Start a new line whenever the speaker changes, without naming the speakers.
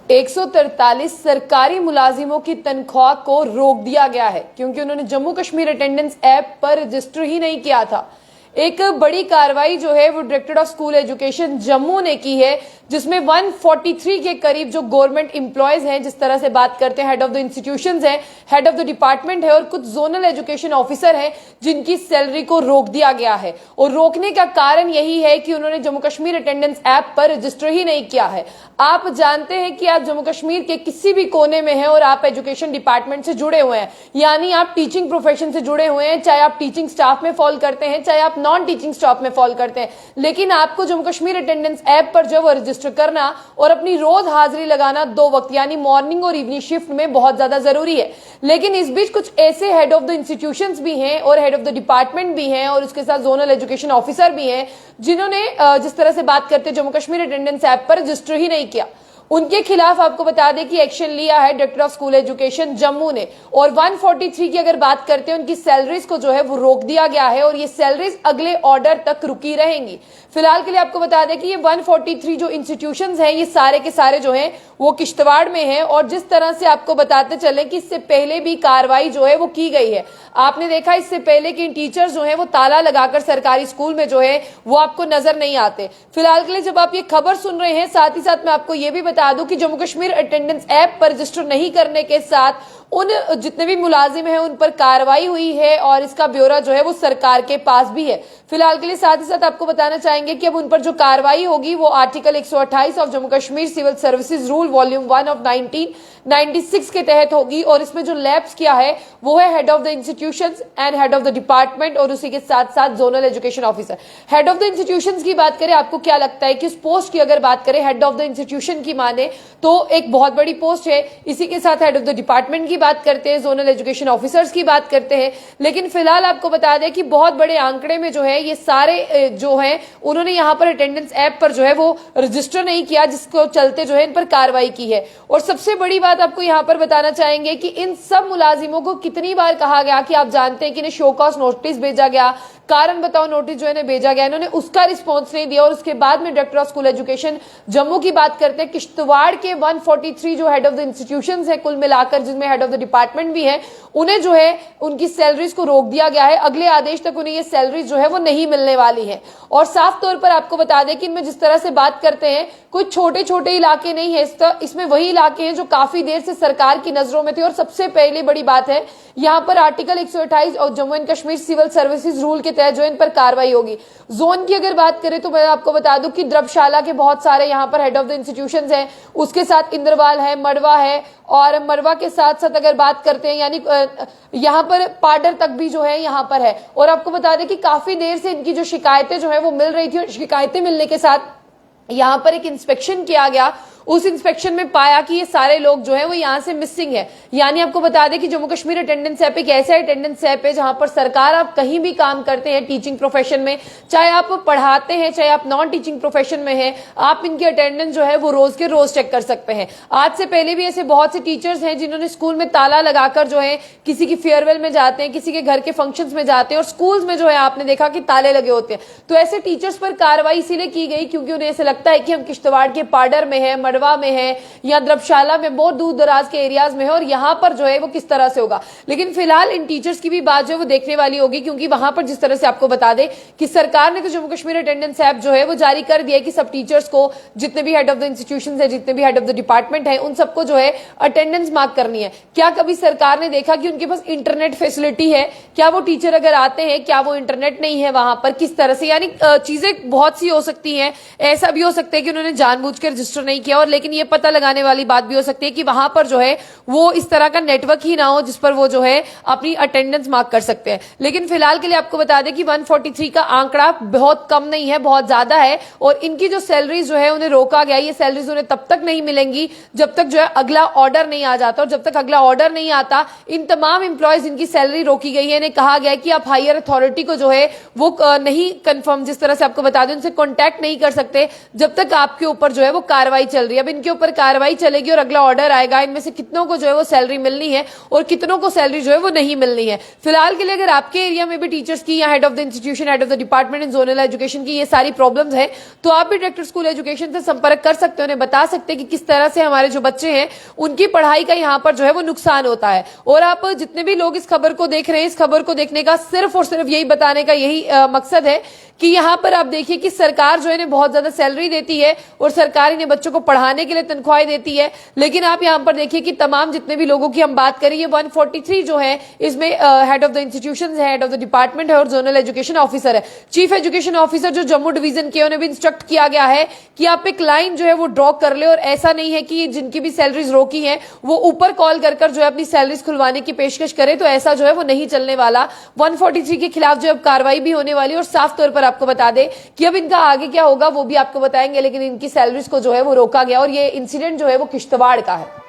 143 सरकारी मुलाजिमों की तनख्वाह को रोक दिया गया है क्योंकि उन्होंने जम्मू कश्मीर अटेंडेंस ऐप पर रजिस्टर ही नहीं किया था। एक बड़ी कार्रवाई जो है वो directorate of school education Jammu ने की है, जिसमें 143 के करीब जो गवर्नमेंट एम्प्लॉयज हैं, जिस तरह से बात करते हैं, हेड ऑफ द इंस्टीट्यूशंस हैं, हेड ऑफ द डिपार्टमेंट है और कुछ जोनल एजुकेशन ऑफिसर हैं, जिनकी सैलरी को रोक दिया गया है। और रोकने का कारण यही है कि उन्होंने जम्मू कश्मीर अटेंडेंस ऐप पर रजिस्टर ही नहीं किया है। आप जानते हैं कि आप जम्मू कश्मीर के किसी भी कोने में हैं और आप एजुकेशन डिपार्टमेंट से जुड़े हुए हैं, यानी आप टीचिंग प्रोफेशन से जुड़े हुए हैं, चाहे आप टीचिंग स्टाफ में फॉल करते हैं, चाहे आप नॉन टीचिंग स्टाफ में फॉल करते हैं, लेकिन आपको जम्मू कश्मीर अटेंडेंस ऐप पर जो रजिस्टर करना और अपनी रोज हाजिरी लगाना 2 वक्त यानी मॉर्निंग और इवनिंग शिफ्ट में बहुत ज्यादा जरूरी है। लेकिन इस बीच कुछ ऐसे हेड ऑफ द इंस्टीट्यूशंस भी हैं और हेड ऑफ द डिपार्टमेंट भी हैं और उसके साथ जोनल एजुकेशन ऑफिसर भी हैं, जिन्होंने जिस तरह से बात करते जम्मू कश्मीर अटेंडेंस ऐप पर रजिस्टर ही नहीं किया। उनके खिलाफ आपको बता दें कि एक्शन लिया है director of school education Jammu ने। और 143 की अगर बात करते हैं, उनकी सैलरीज को जो है वो रोक दिया गया है और ये सैलरीज अगले ऑर्डर तक रुकी रहेंगी। फिलहाल के लिए आपको बता दें कि ये 143 जो इंस्टीट्यूशंस हैं, ये सारे के सारे जो हैं वो किश्तवाड़ में हैं। और जिस तरह से आपको बताते चले कि इससे पहले भी कार्रवाई जो है वो की गई है। आपने देखा इससे पहले कि टीचर्स जो है वो ताला लगाकर सरकारी स्कूल में जो है वो आपको नजर नहीं आते। फिलहाल के लिए जब आप ये खबर सुन रहे हैं, साथ ही साथ मैं आपको ये भी बता दूं कि जम्मू कश्मीर अटेंडेंस ऐप पर रजिस्टर नहीं करने के साथ उन जितने भी मुलाजिम हैं उन पर कार्रवाई हुई है और इसका ब्यौरा जो है वो सरकार के पास भी है। फिलहाल के लिए साथ ही साथ आपको बताना चाहेंगे कि अब उन पर जो कार्रवाई होगी वो article 128 of Jammu Kashmir civil services rule volume 1 of 1996 के तहत होगी। और इसमें जो लैप्स किया है वो है head of the institutions and head of the department और उसी के साथ साथ zonal education officer. Head of the institutions की बात करें, आपको क्या लगता है कि इस पोस्ट की अगर बात करें हेड ऑफ द इंस्टीट्यूशन की माने तो एक बहुत बड़ी पोस्ट है। इसी के साथ हेड ऑफ द डिपार्टमेंट की बात करते हैं, जोनल एजुकेशन ऑफिसर्स की बात करते हैं। लेकिन फिलहाल आपको बता दें कि बहुत बड़े आंकड़े में जो है ये सारे जो है उन्होंने यहाँ पर अटेंडेंस ऐप पर जो है वो रजिस्टर नहीं किया, जिसको चलते जो है इन पर कार्रवाई की है। और सबसे बड़ी बात आपको यहाँ पर बताना चाहेंगे कि इन सब मुलाजिमों को कितनी बार कहा गया कि आप जानते हैं कि इन्हें शो कॉज नोटिस भेजा गया, कारण बताओ नोटिस जो है भेजा गया, इन्होंने उसका रिस्पॉन्स नहीं दिया। और उसके बाद में director of school education Jammu की बात करते हैं, किश्तवाड़ के 143 जो हेड ऑफ द इंस्टीट्यूशंस है कुल मिलाकर, जिसमें हेड ऑफ द डिपार्टमेंट भी है, उन्हें जो है उनकी सैलरीज को रोक दिया गया है। अगले आदेश तक उन्हें ये सैलरीज जो है वो नहीं मिलने वाली है। और साफ तौर पर आपको बता दें कि इनमें जिस तरह से बात करते हैं, कुछ छोटे छोटे इलाके नहीं है, इसमें वही इलाके हैं जो काफी देर से सरकार की नजरों में थे। और सबसे पहली बड़ी बात है यहाँ पर आर्टिकल 128 और Jammu and Kashmir civil services rule के तहत जो इन पर कार्रवाई होगी। जोन की अगर बात करें तो मैं आपको बता दूं कि द्रबशाला के बहुत सारे यहाँ पर हेड ऑफ द इंस्टीट्यूशंस हैं, उसके साथ इंद्रवाल है, मड़वा है, और मड़वा के साथ साथ अगर बात करते हैं यानी यहाँ पर पाडर तक भी जो है यहाँ पर है। और आपको बता दें कि काफी देर से इनकी जो शिकायतें जो है वो मिल रही थी और शिकायतें मिलने के साथ यहाँ पर एक इंस्पेक्शन किया गया। उस इंस्पेक्शन में पाया कि ये सारे लोग जो है वो यहाँ से मिसिंग है। यानी आपको बता दें कि जम्मू कश्मीर अटेंडेंस ऐप एक ऐसा अटेंडेंस ऐप है जहां पर सरकार, आप कहीं भी काम करते हैं टीचिंग प्रोफेशन में, चाहे आप पढ़ाते हैं चाहे आप नॉन टीचिंग प्रोफेशन में हैं, आप इनकी अटेंडेंस जो है वो रोज के रोज चेक कर सकते हैं। आज से पहले भी ऐसे बहुत से टीचर्स हैं जिन्होंने स्कूल में ताला लगाकर जो है किसी की फेयरवेल में जाते हैं, किसी के घर के फंक्शंस में जाते हैं और स्कूल्स में जो है आपने देखा कि ताले लगे होते हैं। तो ऐसे टीचर्स पर कार्रवाई इसीलिए की गई क्योंकि उन्हें ऐसा लगता है कि हम किश्तवाड़ के पाडर में है, मड़वा में है या द्रबशाला में, बहुत दूर दराज के एरियाज में है और यहाँ पर जो है वो किस तरह से होगा। लेकिन फिलहाल इन टीचर्स की भी बात जो है वो देखने वाली होगी, क्योंकि वहां पर जिस तरह से आपको बता दें कि सरकार ने तो जम्मू कश्मीर अटेंडेंस ऐप जो है वो जारी कर दिया है कि सब टीचर्स को, जितने भी हेड ऑफ द इंस्टीट्यूशंस है, जितने भी हेड ऑफ द डिपार्टमेंट है, उन सबको जो है अटेंडेंस मार्क करनी है। क्या कभी सरकार ने देखा कि उनके पास इंटरनेट फैसिलिटी है? क्या वो टीचर अगर आते हैं, क्या वो इंटरनेट नहीं है वहां पर? किस तरह से, यानी चीजें बहुत सी हो सकती हैं। ऐसा भी हो सकता है कि उन्होंने जानबूझकर रजिस्टर नहीं किया, और लेकिन ये पता लगाने वाली बात भी हो सकती है कि वहां पर जो है वो इस तरह का नेटवर्क ही ना हो जिस पर वो जो है अपनी अटेंडेंस मार्क कर सकते हैं। लेकिन फिलहाल के लिए आपको बता दें कि 143 का आंकड़ा बहुत कम नहीं है, बहुत ज्यादा है। और इनकी जो सैलरीज जो है उन्हें रोका गया। ये सैलरीज उन्हें तब तक नहीं मिलेंगी जब तक जो है अगला ऑर्डर नहीं आ जाता, और जब तक अगला ऑर्डर नहीं आता इन तमाम एम्प्लॉयज इनकी सैलरी रोकी गई है। इन्हें कहा गया है कि आप हायर अथॉरिटी को जो है वो नहीं कंफर्म, जिस तरह से आपको बता दें, उनसे कॉन्टैक्ट नहीं कर सकते जब तक आपके ऊपर जो है वो कार्रवाई चल रही है। रही है। अब इनके ऊपर कार्रवाई चलेगी और अगला ऑर्डर आएगा, इनमें से कितनों को जो है वो सैलरी मिलनी है और कितनों को सैलरी जो है वो नहीं मिलनी है। फिलहाल के लिए अगर आपके एरिया में भी टीचर्स की या head of the institution, head of the department in zonal education की ये सारी प्रॉब्लम्स है, तो आप भी डायरेक्टर स्कूल एजुकेशन से संपर्क कर सकते हो, उन्हें बता सकते हैं कि किस तरह से हमारे जो बच्चे हैं उनकी पढ़ाई का यहाँ पर जो है वो नुकसान होता है। और आप जितने भी लोग इस खबर को देख रहे हैं, इस खबर को देखने का सिर्फ और सिर्फ यही बताने का यही मकसद है कि यहाँ पर आप देखिए कि सरकार जो है इन्हें बहुत ज्यादा सैलरी देती है और सरकार इन्हें बच्चों को पढ़ाने के लिए तनख्वाहें देती है, लेकिन आप यहाँ पर देखिए कि तमाम जितने भी लोगों की हम बात करें, ये 143 जो है इसमें हेड ऑफ द इंस्टीट्यूशन है, हेड ऑफ द डिपार्टमेंट है और जोनल एजुकेशन ऑफिसर है। चीफ एजुकेशन ऑफिसर जो जम्मू डिवीजन के, उन्हें भी इंस्ट्रक्ट किया गया है कि आप एक लाइन जो है वो ड्रॉ कर ले, और ऐसा नहीं है कि जिनकी भी सैलरीज रोकी है वो ऊपर कॉल कर जो है अपनी सैलरीज खुलवाने की पेशकश करे, तो ऐसा जो है वो नहीं चलने वाला। 143 के खिलाफ जो अब कार्रवाई भी होने वाली, और साफ तौर पर आपको बता दें कि अब इनका आगे क्या होगा वो भी आपको बताएंगे, लेकिन इनकी सैलरीज को जो है वो रोका गया और ये इंसिडेंट जो है वो किश्तवाड़ का है।